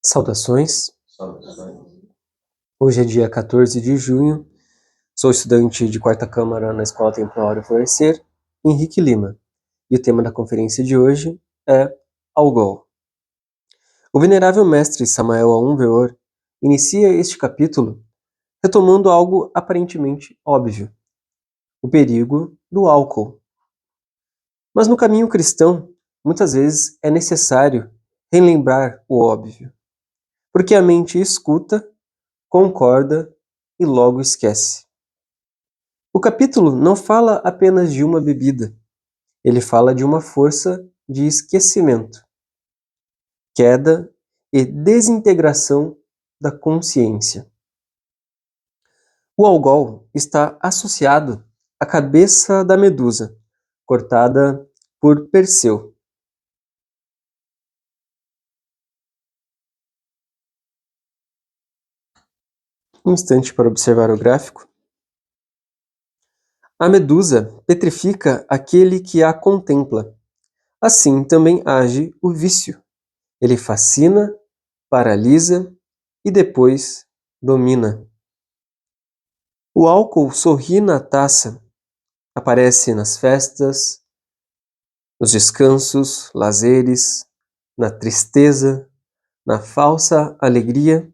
Saudações. Hoje é dia 14 de junho, sou estudante de quarta câmara na Escola Temporária Florescer, Henrique Lima, e o tema da conferência de hoje é Algol. O venerável mestre Samael Aun Weor inicia este capítulo retomando algo aparentemente óbvio, o perigo do álcool. Mas no caminho cristão, muitas vezes é necessário relembrar o óbvio, porque a mente escuta, concorda e logo esquece. O capítulo não fala apenas de uma bebida, ele fala de uma força de esquecimento, queda e desintegração da consciência. O algol está associado à cabeça da Medusa, cortada por Perseu. Um instante para observar o gráfico. A Medusa petrifica aquele que a contempla. Assim também age o vício. Ele fascina, paralisa e depois domina. O álcool sorri na taça, aparece nas festas, nos descansos, lazeres, na tristeza, na falsa alegria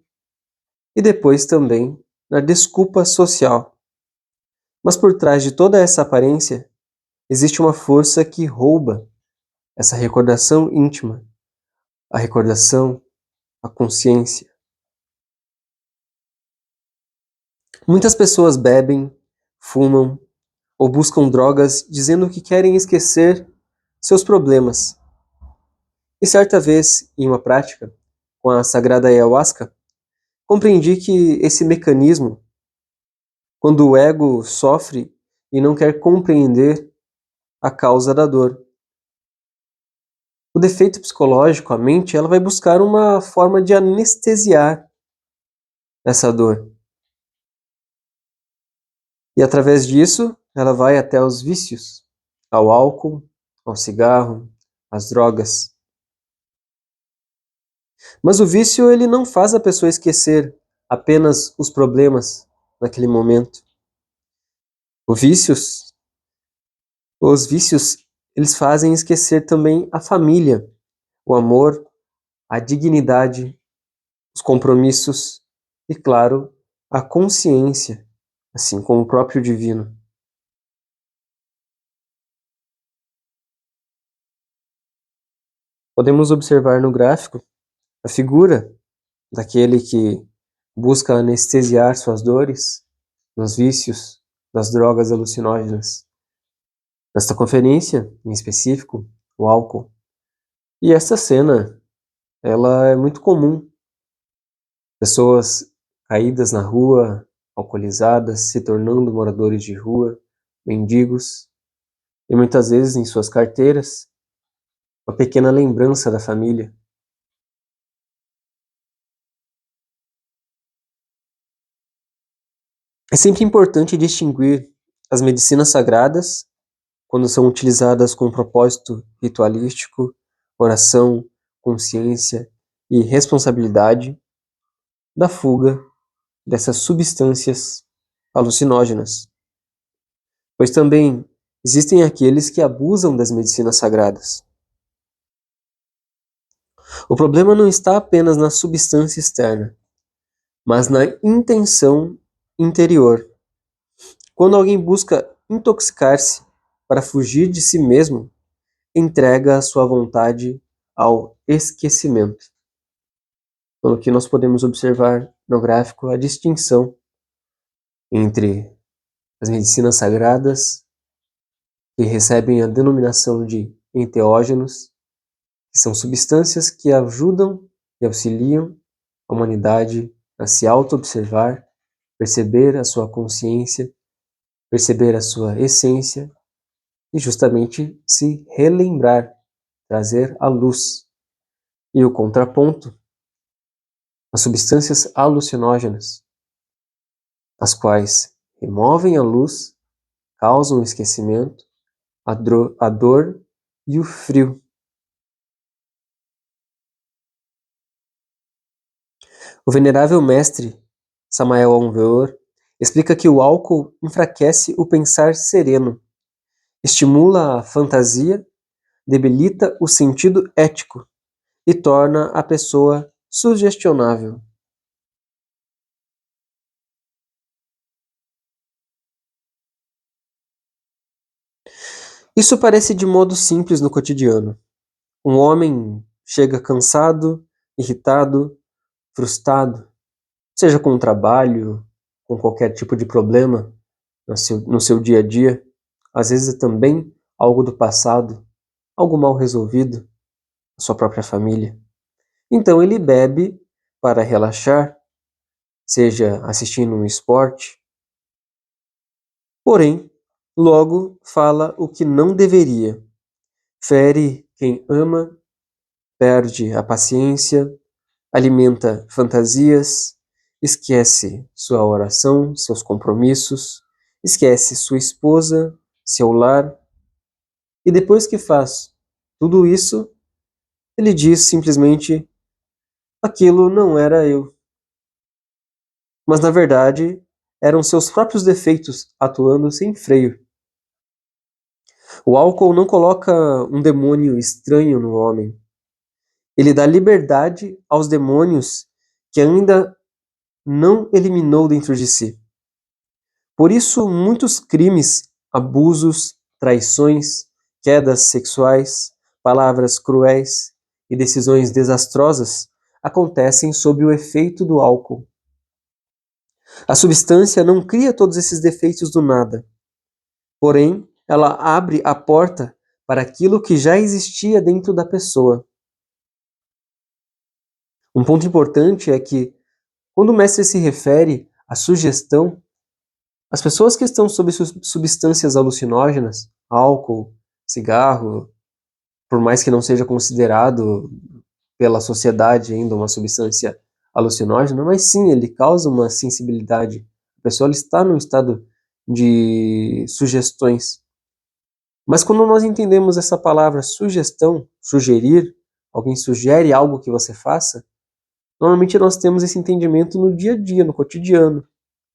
e depois também na desculpa social. Mas por trás de toda essa aparência, existe uma força que rouba essa recordação íntima, a recordação, a consciência. Muitas pessoas bebem, fumam ou buscam drogas dizendo que querem esquecer seus problemas. E certa vez, em uma prática, com a sagrada ayahuasca, compreendi que esse mecanismo, quando o ego sofre e não quer compreender a causa da dor. O defeito psicológico, a mente, ela vai buscar uma forma de anestesiar essa dor. E através disso, ela vai até os vícios, ao álcool, ao cigarro, às drogas. Mas o vício, ele não faz a pessoa esquecer apenas os problemas naquele momento. Os vícios, eles fazem esquecer também a família, o amor, a dignidade, os compromissos e, claro, a consciência, assim como o próprio divino. Podemos observar no gráfico a figura daquele que busca anestesiar suas dores nos vícios das drogas alucinógenas. Nesta conferência, em específico, o álcool. E essa cena, ela é muito comum. Pessoas caídas na rua, alcoolizadas, se tornando moradores de rua, mendigos, e muitas vezes em suas carteiras, uma pequena lembrança da família. É sempre importante distinguir as medicinas sagradas, quando são utilizadas com propósito ritualístico, oração, consciência e responsabilidade, da fuga dessas substâncias alucinógenas. Pois também existem aqueles que abusam das medicinas sagradas. O problema não está apenas na substância externa, mas na intenção interior. Quando alguém busca intoxicar-se para fugir de si mesmo, entrega a sua vontade ao esquecimento. Pelo que nós podemos observar no gráfico a distinção entre as medicinas sagradas, que recebem a denominação de enteógenos, que são substâncias que ajudam e auxiliam a humanidade a se auto-observar, perceber a sua consciência, perceber a sua essência e justamente se relembrar, trazer à luz. E o contraponto, as substâncias alucinógenas, as quais removem a luz, causam o esquecimento, a dor e o frio. O venerável mestre Samael Aun Weor explica que o álcool enfraquece o pensar sereno, estimula a fantasia, debilita o sentido ético e torna a pessoa sugestionável. Isso parece de modo simples no cotidiano. Um homem chega cansado, irritado, frustrado, seja com o trabalho, com qualquer tipo de problema no seu dia a dia, às vezes é também algo do passado, algo mal resolvido, na sua própria família. Então ele bebe para relaxar, seja assistindo um esporte, porém, logo fala o que não deveria, fere quem ama, perde a paciência, alimenta fantasias, esquece sua oração, seus compromissos, esquece sua esposa, seu lar, e depois que faz tudo isso, ele diz simplesmente: aquilo não era eu. Mas na verdade, eram seus próprios defeitos atuando sem freio. O álcool não coloca um demônio estranho no homem. Ele dá liberdade aos demônios que ainda não eliminou dentro de si. Por isso, muitos crimes, abusos, traições, quedas sexuais, palavras cruéis e decisões desastrosas acontecem sob o efeito do álcool. A substância não cria todos esses defeitos do nada, porém, ela abre a porta para aquilo que já existia dentro da pessoa. Um ponto importante é que, quando o mestre se refere à sugestão, as pessoas que estão sob substâncias alucinógenas, álcool, cigarro, por mais que não seja considerado pela sociedade ainda uma substância alucinógena, mas sim, ele causa uma sensibilidade. A pessoa ela está num estado de sugestões. Mas quando nós entendemos essa palavra sugestão, sugerir, alguém sugere algo que você faça, normalmente nós temos esse entendimento no dia a dia, no cotidiano.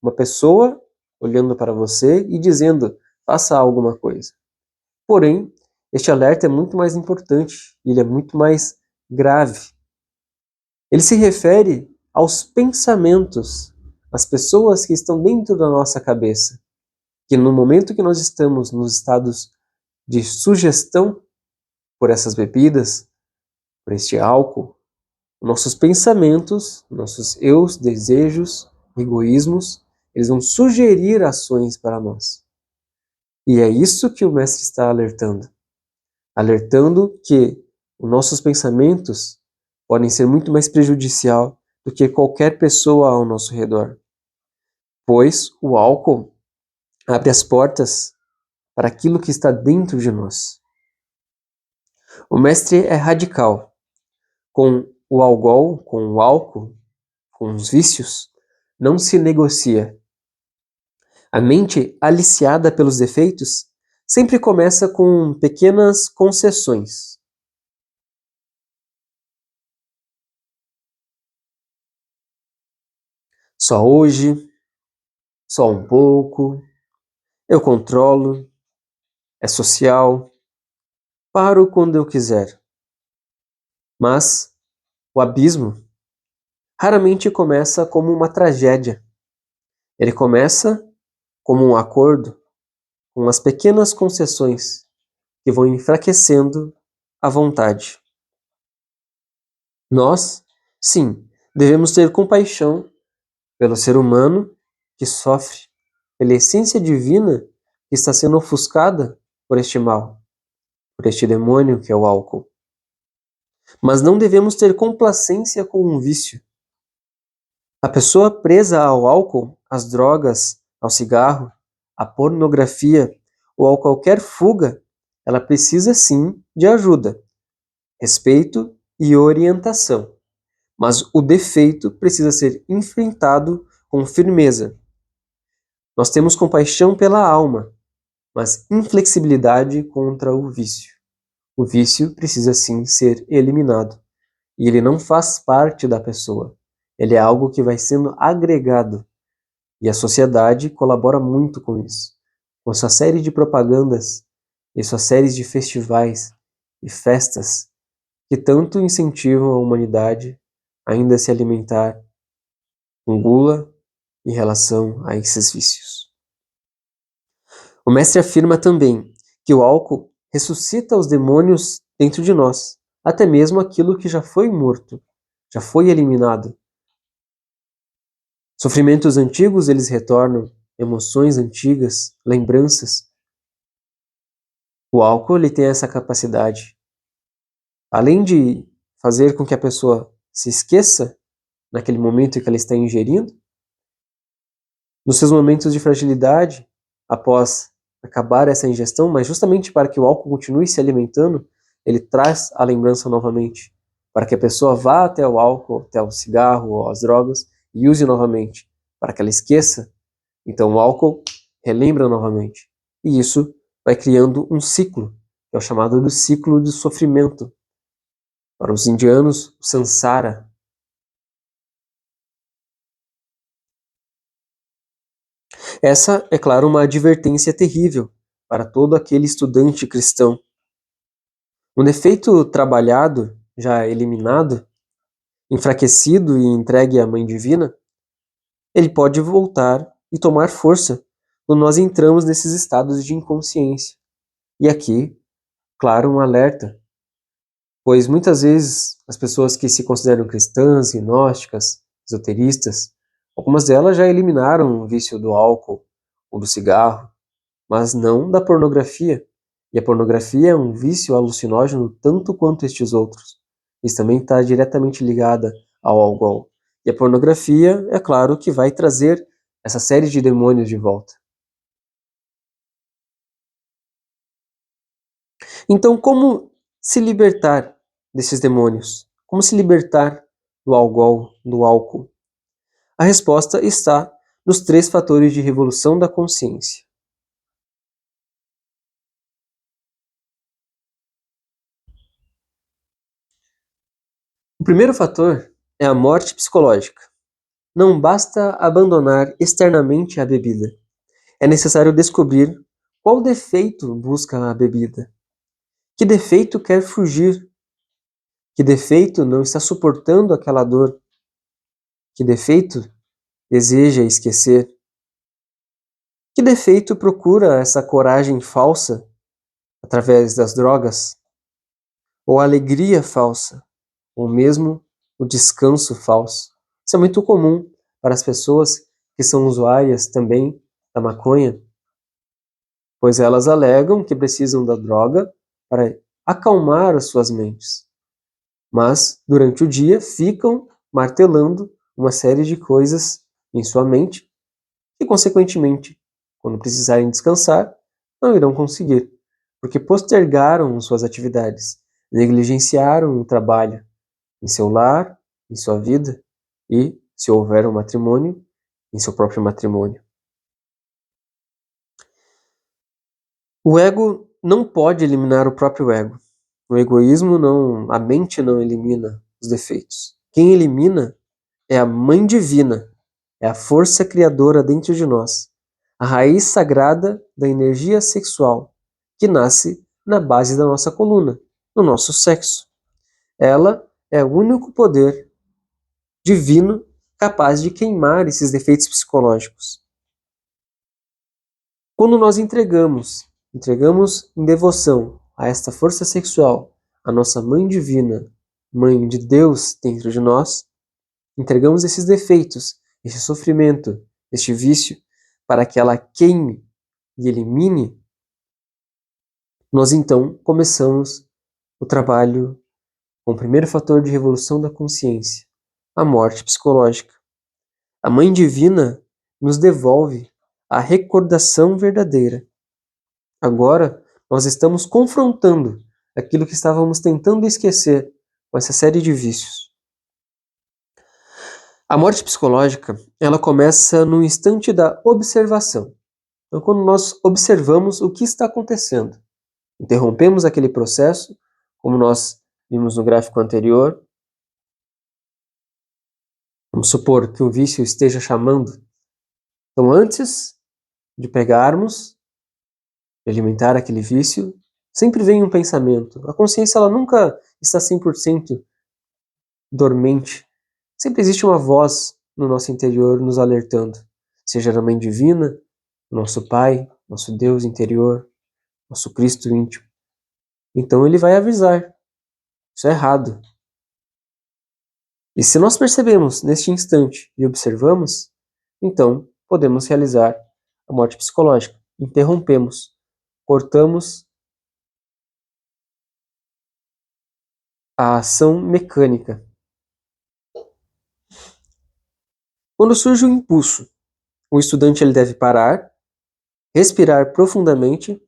Uma pessoa olhando para você e dizendo, faça alguma coisa. Porém, este alerta é muito mais importante, ele é muito mais grave. Ele se refere aos pensamentos, às pessoas que estão dentro da nossa cabeça, que no momento que nós estamos nos estados de sugestão por essas bebidas, por este álcool, nossos pensamentos, nossos eus, desejos, egoísmos, eles vão sugerir ações para nós. E é isso que o mestre está alertando. Alertando que os nossos pensamentos podem ser muito mais prejudicial do que qualquer pessoa ao nosso redor. Pois o álcool abre as portas para aquilo que está dentro de nós. O mestre é radical. Com o algol, com o álcool, com os vícios, não se negocia. A mente, aliciada pelos defeitos, sempre começa com pequenas concessões. Só hoje, só um pouco, eu controlo, é social, paro quando eu quiser. Mas o abismo raramente começa como uma tragédia. Ele começa como um acordo com as pequenas concessões que vão enfraquecendo a vontade. Nós, sim, devemos ter compaixão pelo ser humano que sofre, pela essência divina que está sendo ofuscada por este mal, por este demônio que é o álcool. Mas não devemos ter complacência com um vício. A pessoa presa ao álcool, às drogas, ao cigarro, à pornografia ou a qualquer fuga, ela precisa sim de ajuda, respeito e orientação. Mas o defeito precisa ser enfrentado com firmeza. Nós temos compaixão pela alma, mas inflexibilidade contra o vício. O vício precisa sim ser eliminado, e ele não faz parte da pessoa. Ele é algo que vai sendo agregado. E a sociedade colabora muito com isso. Com sua série de propagandas e suas séries de festivais e festas que tanto incentivam a humanidade ainda a se alimentar com gula em relação a esses vícios. O mestre afirma também que o álcool ressuscita os demônios dentro de nós, até mesmo aquilo que já foi morto, já foi eliminado. Sofrimentos antigos, eles retornam, emoções antigas, lembranças. O álcool, ele tem essa capacidade. Além de fazer com que a pessoa se esqueça naquele momento que ela está ingerindo, nos seus momentos de fragilidade, após acabar essa ingestão, mas justamente para que o álcool continue se alimentando, ele traz a lembrança novamente, para que a pessoa vá até o álcool, até o cigarro ou as drogas e use novamente, para que ela esqueça. Então o álcool relembra novamente. E isso vai criando um ciclo, que é o chamado do ciclo de sofrimento. Para os indianos, o samsara. Essa é, claro, uma advertência terrível para todo aquele estudante cristão. Um defeito trabalhado, já eliminado, enfraquecido e entregue à Mãe Divina, ele pode voltar e tomar força quando nós entramos nesses estados de inconsciência. E aqui, claro, um alerta, pois muitas vezes as pessoas que se consideram cristãs, gnósticas, esoteristas, algumas delas já eliminaram o vício do álcool ou do cigarro, mas não da pornografia. E a pornografia é um vício alucinógeno tanto quanto estes outros. Isso também está diretamente ligada ao alcool. E a pornografia, é claro, que vai trazer essa série de demônios de volta. Então, como se libertar desses demônios? Como se libertar do algol, do álcool? A resposta está nos 3 fatores de revolução da consciência. O primeiro fator é a morte psicológica. Não basta abandonar externamente a bebida. É necessário descobrir qual defeito busca a bebida. Que defeito quer fugir? Que defeito não está suportando aquela dor? Que defeito deseja esquecer? Que defeito procura essa coragem falsa através das drogas? Ou a alegria falsa? Ou mesmo o descanso falso? Isso é muito comum para as pessoas que são usuárias também da maconha, pois elas alegam que precisam da droga para acalmar as suas mentes. Mas, durante o dia, ficam martelando uma série de coisas em sua mente e, consequentemente, quando precisarem descansar, não irão conseguir, porque postergaram suas atividades, negligenciaram o trabalho em seu lar, em sua vida e, se houver um matrimônio, em seu próprio matrimônio. O ego não pode eliminar o próprio ego. O egoísmo não, a mente não elimina os defeitos. Quem elimina é a Mãe Divina, é a força criadora dentro de nós, a raiz sagrada da energia sexual, que nasce na base da nossa coluna, no nosso sexo. Ela é o único poder divino capaz de queimar esses defeitos psicológicos. Quando nós entregamos em devoção a esta força sexual, a nossa Mãe Divina, Mãe de Deus dentro de nós, entregamos esses defeitos, esse sofrimento, este vício, para que ela queime e elimine, nós então começamos o trabalho com o primeiro fator de revolução da consciência, a morte psicológica. A Mãe Divina nos devolve a recordação verdadeira. Agora, nós estamos confrontando aquilo que estávamos tentando esquecer com essa série de vícios. A morte psicológica, ela começa no instante da observação. Então, quando nós observamos o que está acontecendo, interrompemos aquele processo, como nós vimos no gráfico anterior, vamos Vamos supor que um vício esteja chamando. Então, antes de pegarmos, de alimentar aquele vício, sempre vem um pensamento. A consciência ela nunca está 100% dormente. Sempre existe uma voz no nosso interior nos alertando. Seja a Mãe Divina, nosso Pai, nosso Deus interior, nosso Cristo íntimo. Então ele vai avisar. Isso é errado. E se nós percebemos neste instante e observamos, então podemos realizar a morte psicológica. Interrompemos, cortamos a ação mecânica. Quando surge o impulso, o estudante ele deve parar, respirar profundamente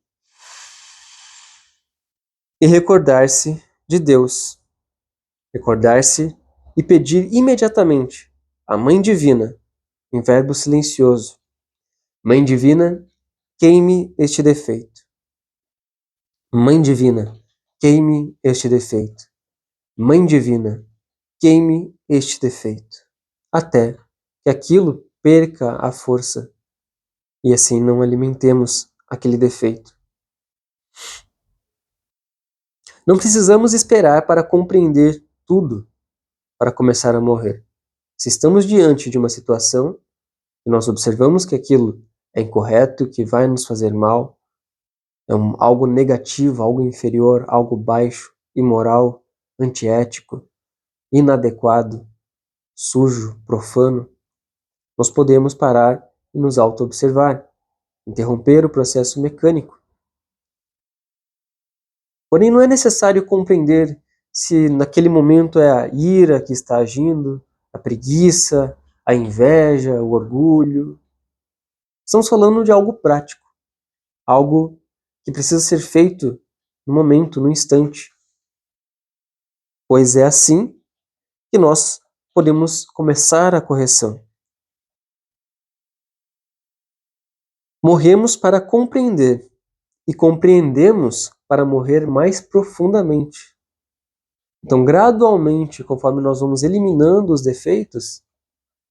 e recordar-se de Deus. Recordar-se e pedir imediatamente à Mãe Divina, em verbo silencioso: Mãe Divina, queime este defeito. Mãe Divina, queime este defeito. Mãe Divina, queime este defeito. Até que aquilo perca a força e assim não alimentemos aquele defeito. Não precisamos esperar para compreender tudo para começar a morrer. Se estamos diante de uma situação e nós observamos que aquilo é incorreto, que vai nos fazer mal, é algo negativo, algo inferior, algo baixo, imoral, antiético, inadequado, sujo, profano, nós podemos parar e nos auto-observar, interromper o processo mecânico. Porém, não é necessário compreender se naquele momento é a ira que está agindo, a preguiça, a inveja, o orgulho. Estamos falando de algo prático, algo que precisa ser feito no momento, no instante. Pois é assim que nós podemos começar a correção. Morremos para compreender e compreendemos para morrer mais profundamente. Então, gradualmente, conforme nós vamos eliminando os defeitos,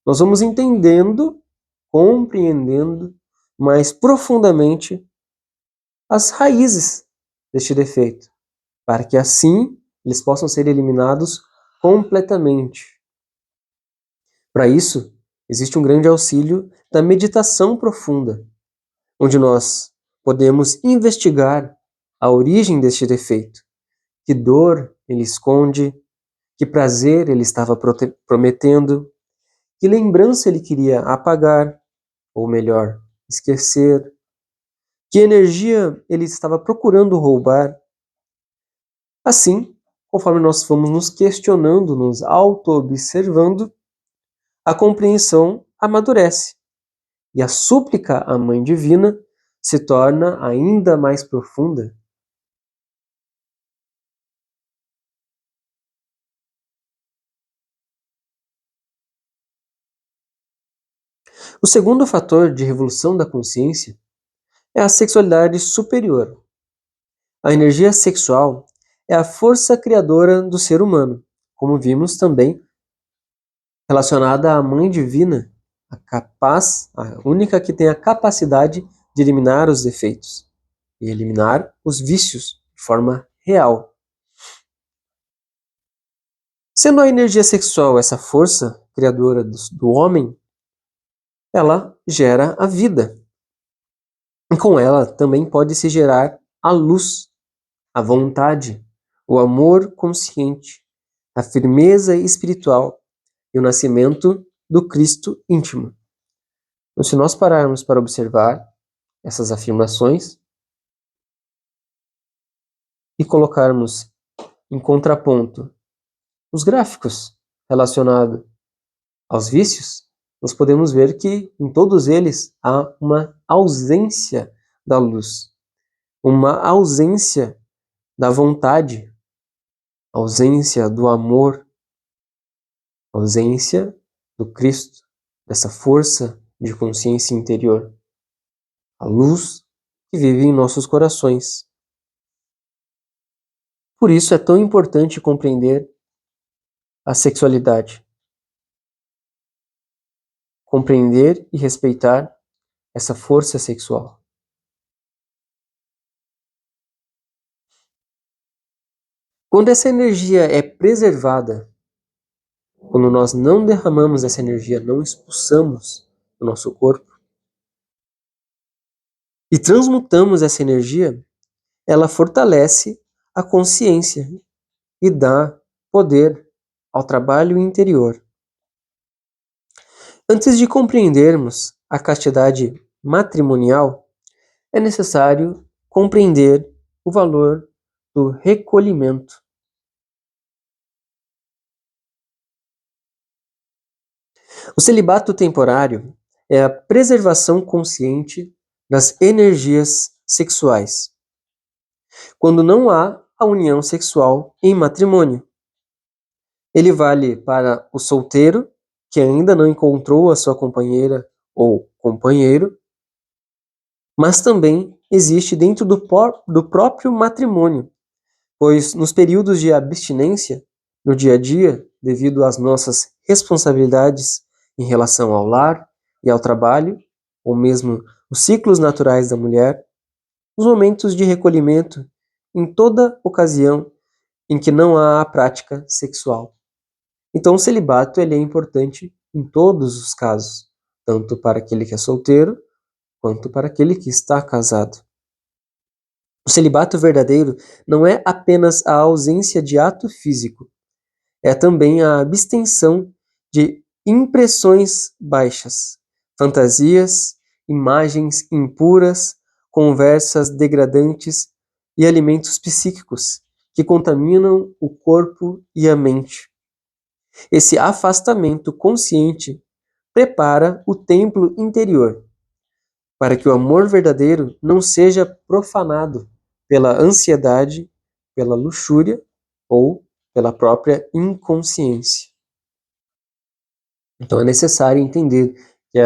nós vamos entendendo, compreendendo mais profundamente as raízes deste defeito, para que assim eles possam ser eliminados completamente. Para isso, existe um grande auxílio da meditação profunda, onde nós podemos investigar a origem deste defeito, que dor ele esconde, que prazer ele estava prometendo, que lembrança ele queria apagar, ou melhor, esquecer, que energia ele estava procurando roubar. Assim, conforme nós fomos nos questionando, nos auto-observando, a compreensão amadurece e a súplica à Mãe Divina se torna ainda mais profunda. O segundo fator de revolução da consciência é a sexualidade superior. A energia sexual é a força criadora do ser humano, como vimos também relacionada à Mãe Divina, a única que tem a capacidade de eliminar os defeitos e eliminar os vícios de forma real. Sendo a energia sexual essa força criadora do homem, ela gera a vida. E com ela também pode se gerar a luz, a vontade, o amor consciente, a firmeza espiritual e o nascimento do Cristo íntimo. Então, se nós pararmos para observar essas afirmações e colocarmos em contraponto os gráficos relacionados aos vícios, nós podemos ver que em todos eles há uma ausência da luz, uma ausência da vontade, ausência do amor, ausência do Cristo, dessa força de consciência interior, a luz que vive em nossos corações. Por isso é tão importante compreender a sexualidade. compreender e respeitar essa força sexual. Quando essa energia é preservada, quando nós não derramamos essa energia, não expulsamos do nosso corpo e transmutamos essa energia, ela fortalece a consciência e dá poder ao trabalho interior. Antes de compreendermos a castidade matrimonial, é necessário compreender o valor do recolhimento. O celibato temporário é a preservação consciente das energias sexuais, quando não há a união sexual em matrimônio. Ele vale para o solteiro, que ainda não encontrou a sua companheira ou companheiro, mas também existe dentro do próprio matrimônio, pois nos períodos de abstinência, no dia a dia, devido às nossas responsabilidades em relação ao lar e ao trabalho, ou mesmo os ciclos naturais da mulher, os momentos de recolhimento em toda ocasião em que não há a prática sexual. Então o celibato ele é importante em todos os casos, tanto para aquele que é solteiro, quanto para aquele que está casado. O celibato verdadeiro não é apenas a ausência de ato físico, é também a abstenção de impressões baixas, fantasias, imagens impuras, conversas degradantes e alimentos psíquicos que contaminam o corpo e a mente. Esse afastamento consciente prepara o templo interior para que o amor verdadeiro não seja profanado pela ansiedade, pela luxúria ou pela própria inconsciência. Então é necessário entender que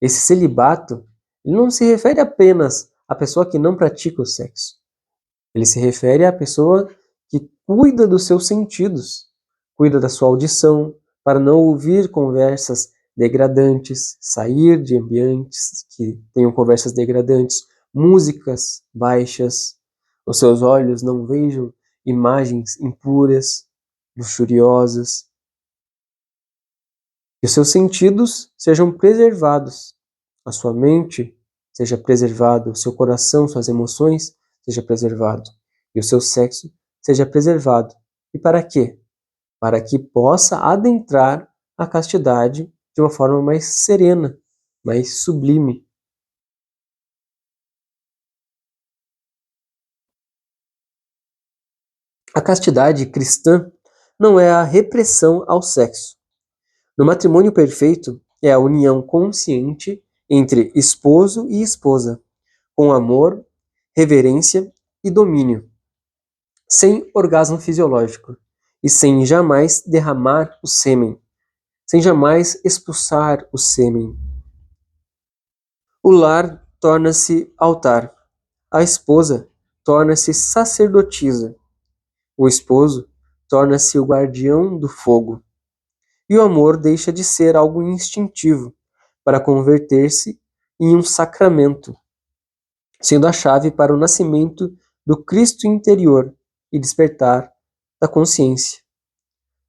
esse celibato ele não se refere apenas à pessoa que não pratica o sexo. Ele se refere à pessoa que cuida dos seus sentidos, cuida da sua audição, para não ouvir conversas degradantes, sair de ambientes que tenham conversas degradantes, músicas baixas, os seus olhos não vejam imagens impuras, luxuriosas, que os seus sentidos sejam preservados, a sua mente seja preservada, o seu coração, suas emoções seja preservado e o seu sexo seja preservado. E para quê? Para que possa adentrar a castidade de uma forma mais serena, mais sublime. A castidade cristã não é a repressão ao sexo. No matrimônio perfeito é a união consciente entre esposo e esposa, com amor, reverência e domínio, sem orgasmo fisiológico e sem jamais derramar o sêmen, sem jamais expulsar o sêmen. O lar torna-se altar, a esposa torna-se sacerdotisa, o esposo torna-se o guardião do fogo, e o amor deixa de ser algo instintivo para converter-se em um sacramento, sendo a chave para o nascimento do Cristo interior e despertar da consciência.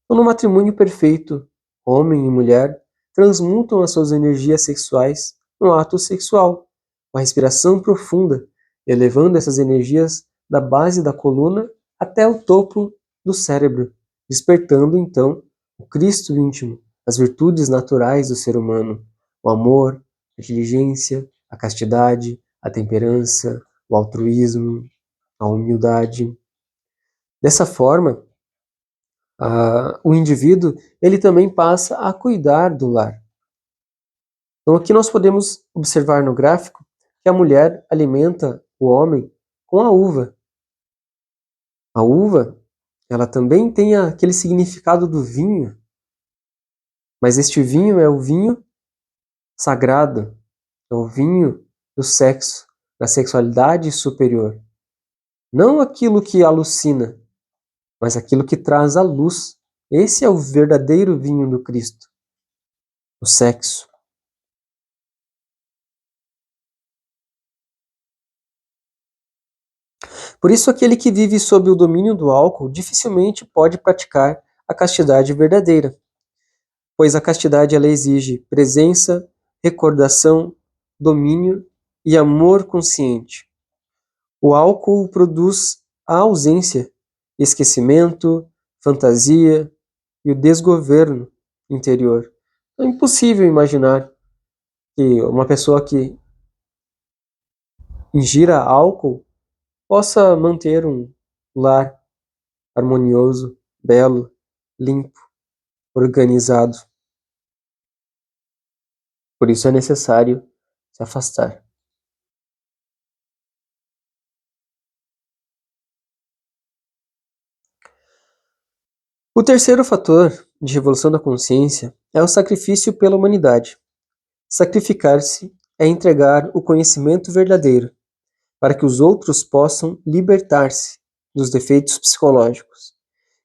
Então, no matrimônio perfeito, homem e mulher transmutam as suas energias sexuais no ato sexual, com a respiração profunda, elevando essas energias da base da coluna até o topo do cérebro, despertando então o Cristo íntimo, as virtudes naturais do ser humano, o amor, a diligência, a castidade, a temperança, o altruísmo, a humildade. Dessa forma, o indivíduo ele também passa a cuidar do lar. Então aqui nós podemos observar no gráfico que a mulher alimenta o homem com a uva. A uva, ela também tem aquele significado do vinho, mas este vinho é o vinho sagrado, é o vinho do sexo, da sexualidade superior. Não aquilo que alucina, mas aquilo que traz a luz. Esse é o verdadeiro vinho do Cristo. no sexo. Por isso, aquele que vive sob o domínio do álcool dificilmente pode praticar a castidade verdadeira, pois a castidade ela exige presença, recordação, domínio e amor consciente. O álcool produz a ausência, esquecimento, fantasia e o desgoverno interior. É impossível imaginar que uma pessoa que ingira álcool possa manter um lar harmonioso, belo, limpo, organizado. Por isso é necessário se afastar. O terceiro fator de revolução da consciência é o sacrifício pela humanidade. Sacrificar-se é entregar o conhecimento verdadeiro, para que os outros possam libertar-se dos defeitos psicológicos.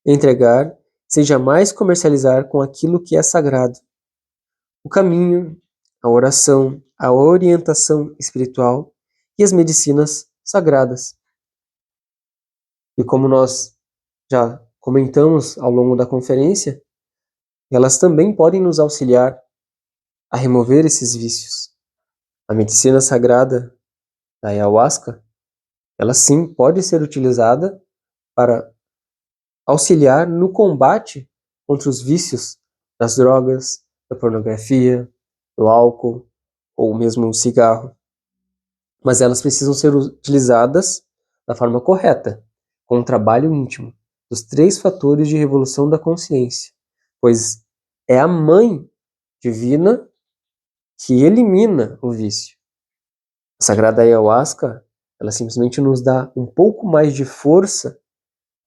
Entregar sem jamais comercializar com aquilo que é sagrado. O caminho, a oração, a orientação espiritual e as medicinas sagradas. E como nós já comentamos ao longo da conferência, elas também podem nos auxiliar a remover esses vícios. A medicina sagrada da ayahuasca, ela sim pode ser utilizada para auxiliar no combate contra os vícios das drogas, da pornografia, do álcool ou mesmo o cigarro. Mas elas precisam ser utilizadas da forma correta, com o trabalho íntimo dos 3 fatores de revolução da consciência, pois é a mãe divina que elimina o vício. A Sagrada Ayahuasca, ela simplesmente nos dá um pouco mais de força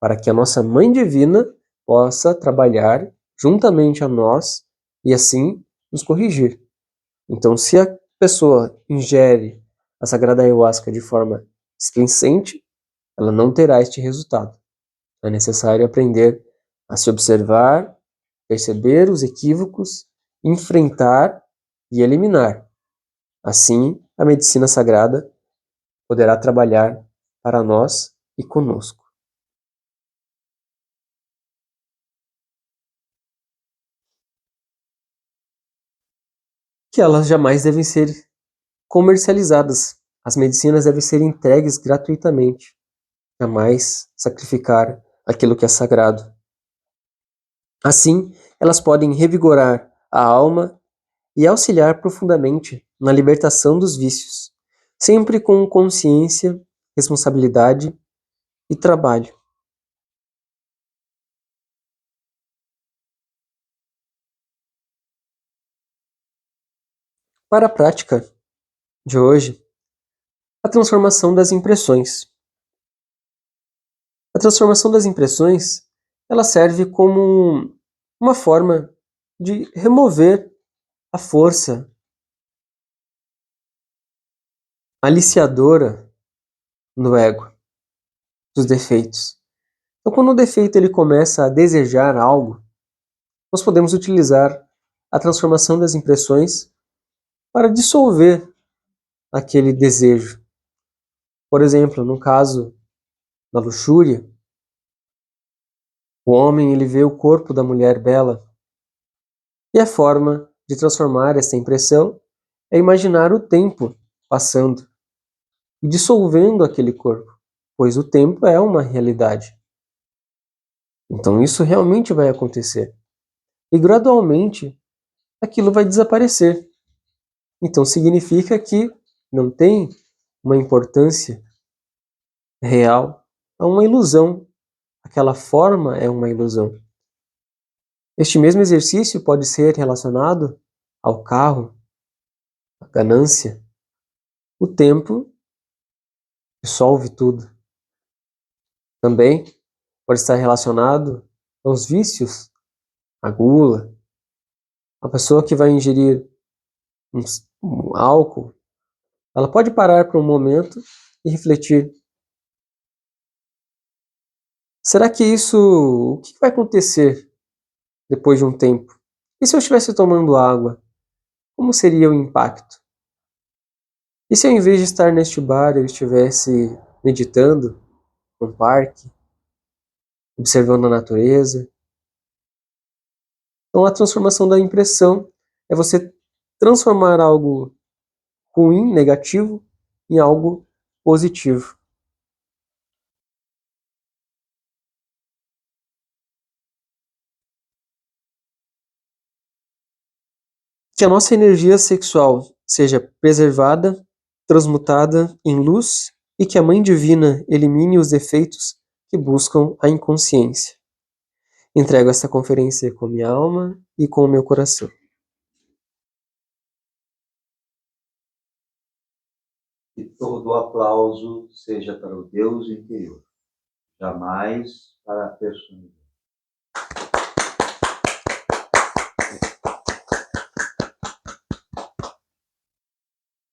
para que a nossa Mãe Divina possa trabalhar juntamente a nós e assim nos corrigir. Então, se a pessoa ingere a Sagrada Ayahuasca de forma displicente, ela não terá este resultado. É necessário aprender a se observar, perceber os equívocos, enfrentar e eliminar. Assim, a medicina sagrada poderá trabalhar para nós e conosco. Que elas jamais devem ser comercializadas. As medicinas devem ser entregues gratuitamente. Jamais sacrificar aquilo que é sagrado. Assim, elas podem revigorar a alma e auxiliar profundamente na libertação dos vícios, sempre com consciência, responsabilidade e trabalho. Para a prática de hoje, a transformação das impressões. A transformação das impressões, ela serve como uma forma de remover a força aliciadora no ego, dos defeitos. Então, quando o defeito ele começa a desejar algo, nós podemos utilizar a transformação das impressões para dissolver aquele desejo. Por exemplo, no caso da luxúria, o homem ele vê o corpo da mulher bela e a forma de transformar essa impressão é imaginar o tempo passando e dissolvendo aquele corpo, pois o tempo é uma realidade. Então isso realmente vai acontecer. E gradualmente aquilo vai desaparecer. Então significa que não tem uma importância real, é uma ilusão. Aquela forma é uma ilusão. Este mesmo exercício pode ser relacionado ao carro, à ganância. O tempo dissolve tudo. Também pode estar relacionado aos vícios, à gula. A pessoa que vai ingerir um álcool, ela pode parar por um momento e refletir: será que o que vai acontecer depois de um tempo? E se eu estivesse tomando água? como seria o impacto? E se ao invés de estar neste bar eu estivesse meditando num parque, observando a natureza? Então a transformação da impressão é você transformar algo ruim, negativo, em algo positivo. Que a nossa energia sexual seja preservada, transmutada em luz e que a Mãe Divina elimine os defeitos que buscam a inconsciência. Entrego esta conferência com minha alma e com o meu coração. Que todo aplauso seja para o Deus interior, jamais para a personalidade.